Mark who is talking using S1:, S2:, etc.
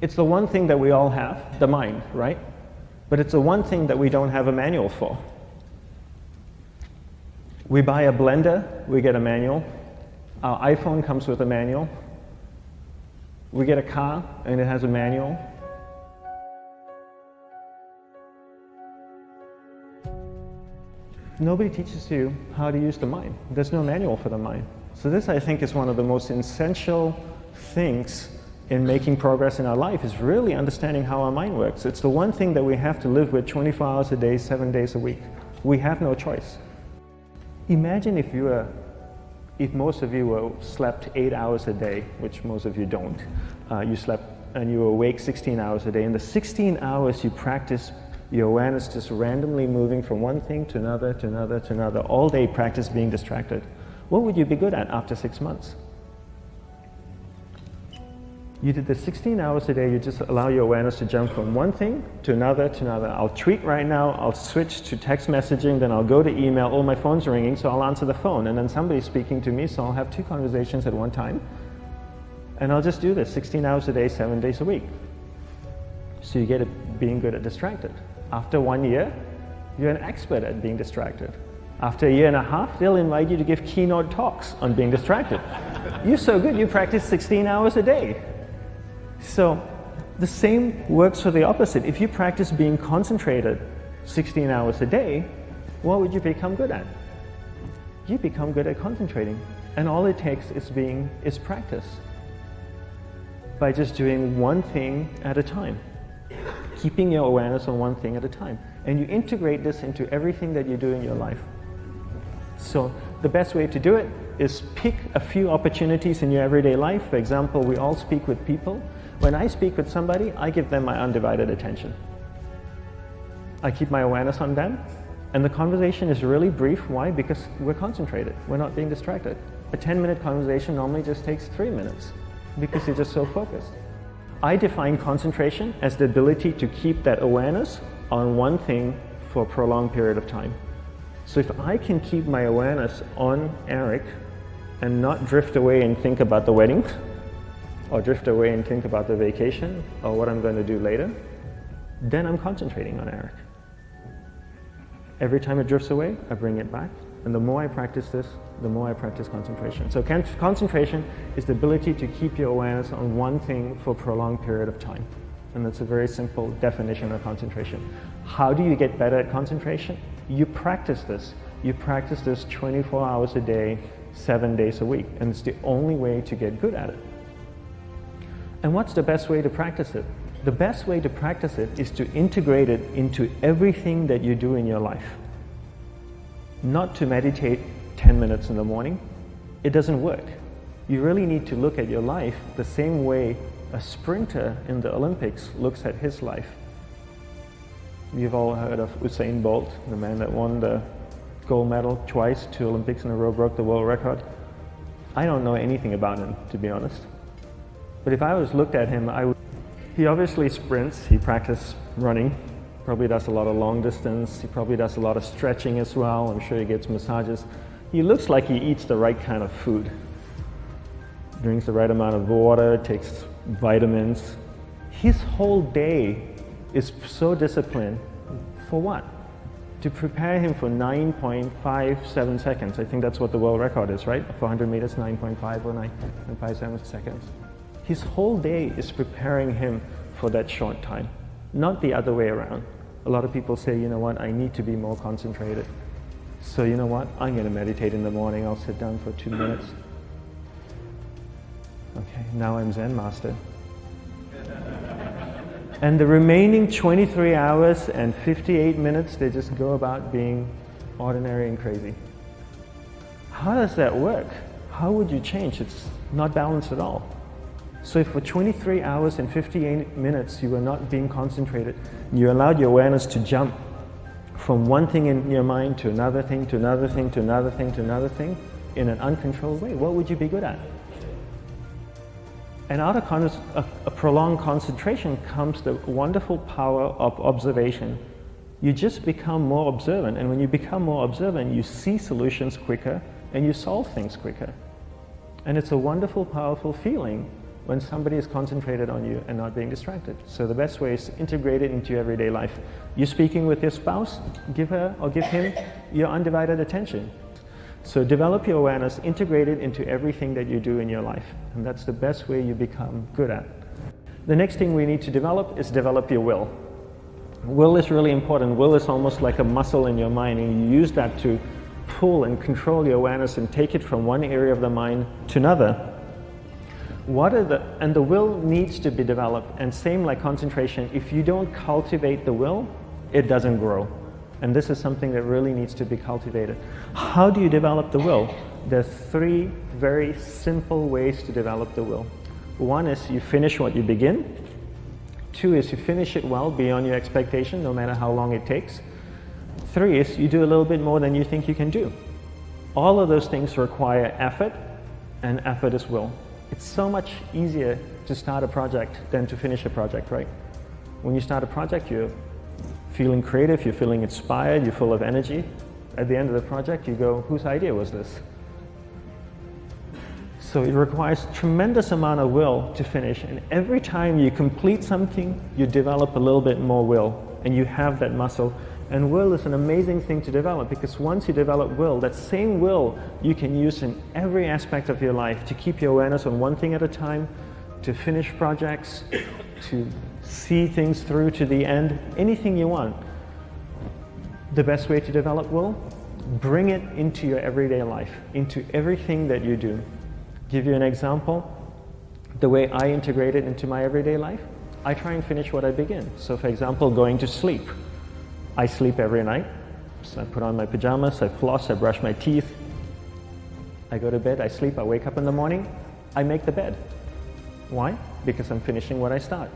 S1: It's the one thing that we all have, the mind, right? But it's the one thing that we don't have a manual for. We buy a blender, we get a manual. Our iPhone comes with a manual. We get a car and it has a manual. Nobody teaches you how to use the mind. There's no manual for the mind. So this, I think, is one of the most essential things in making progress in our life, is really understanding how our mind works. It's the one thing that we have to live with 24 hours a day, 7 days a week. We have no choice. Imagine if most of you slept 8 hours a day, which most of you don't. You slept and you were awake 16 hours a day. In the 16 hours you practice your awareness just randomly moving from one thing to another, to another, to another. All day practice being distracted. What would you be good at after 6 months? You did the 16 hours a day, you just allow your awareness to jump from one thing to another, to another. I'll tweet right now, I'll switch to text messaging, then I'll go to email. Oh, my phone's ringing, so I'll answer the phone. And then somebody's speaking to me, so I'll have 2 conversations at one time. And I'll just do this 16 hours a day, 7 days a week. So you get it being good at distracted. After 1 year, you're an expert at being distracted. After a year and a half, they'll invite you to give keynote talks on being distracted. You're so good, you practice 16 hours a day. So the same works for the opposite. If you practice being concentrated 16 hours a day, what would you become good at? You become good at concentrating. And all it takes is practice. By just doing one thing at a time. Keeping your awareness on one thing at a time. And you integrate this into everything that you do in your life. So the best way to do it is pick a few opportunities in your everyday life. For example, we all speak with people. When I speak with somebody, I give them my undivided attention. I keep my awareness on them, and the conversation is really brief. Why? Because we're concentrated. We're not being distracted. A 10-minute conversation normally just takes 3 minutes because you're just so focused. I define concentration as the ability to keep that awareness on one thing for a prolonged period of time. So if I can keep my awareness on Eric and not drift away and think about the wedding, or drift away and think about the vacation, or what I'm going to do later, then I'm concentrating on Eric. Every time it drifts away, I bring it back. And the more I practice this, the more I practice concentration. So concentration is the ability to keep your awareness on one thing for a prolonged period of time. And that's a very simple definition of concentration. How do you get better at concentration? You practice this. You practice this 24 hours a day, 7 days a week. And it's the only way to get good at it. And what's the best way to practice it? The best way to practice it is to integrate it into everything that you do in your life. Not to meditate 10 minutes in the morning. It doesn't work. You really need to look at your life the same way a sprinter in the Olympics looks at his life. You've all heard of Usain Bolt, the man that won the gold medal twice, 2 Olympics in a row, broke the world record. I don't know anything about him, to be honest. But if I was looked at him, he obviously sprints, he practices running, probably does a lot of long distance, he probably does a lot of stretching as well, I'm sure he gets massages. He looks like he eats the right kind of food. Drinks the right amount of water, takes vitamins. His whole day is so disciplined. For what? To prepare him for 9.57 seconds. I think that's what the world record is, right? For 100 meters, 9.5 or 9.57 seconds. His whole day is preparing him for that short time, not the other way around. A lot of people say, you know what, I need to be more concentrated. So you know what, I'm going to meditate in the morning, I'll sit down for 2 minutes. Okay, now I'm Zen master. And the remaining 23 hours and 58 minutes, they just go about being ordinary and crazy. How does that work? How would you change? It's not balanced at all. So if for 23 hours and 58 minutes you were not being concentrated, you allowed your awareness to jump from one thing in your mind to another thing, to another thing, to another thing, to another thing, in an uncontrolled way, what would you be good at? And out of a prolonged concentration comes the wonderful power of observation. You just become more observant, and when you become more observant, you see solutions quicker and you solve things quicker. And it's a wonderful, powerful feeling when somebody is concentrated on you and not being distracted. So the best way is to integrate it into your everyday life. You're speaking with your spouse, give her or give him your undivided attention. So develop your awareness, integrate it into everything that you do in your life. And that's the best way you become good at. The next thing we need to develop is develop your will. Will is really important. Will is almost like a muscle in your mind, and you use that to pull and control your awareness and take it from one area of the mind to another. And the will needs to be developed, and same like concentration, if you don't cultivate the will, it doesn't grow. And this is something that really needs to be cultivated. How do you develop the will? There are 3 very simple ways to develop the will. 1 is you finish what you begin. 2 is you finish it well beyond your expectation, no matter how long it takes. 3 is you do a little bit more than you think you can do. All of those things require effort, and effort is will. It's so much easier to start a project than to finish a project, right? When you start a project, you're feeling creative, you're feeling inspired, you're full of energy. At the end of the project, you go, whose idea was this? So it requires tremendous amount of will to finish, and every time you complete something, you develop a little bit more will, and you have that muscle. And will is an amazing thing to develop, because once you develop will, that same will you can use in every aspect of your life to keep your awareness on one thing at a time, to finish projects, to see things through to the end, anything you want. The best way to develop will? Bring it into your everyday life, into everything that you do. Give you an example. The way I integrate it into my everyday life, I try and finish what I begin. So for example, going to sleep. I sleep every night. So I put on my pajamas, I floss, I brush my teeth. I go to bed, I sleep, I wake up in the morning, I make the bed. Why? Because I'm finishing what I start.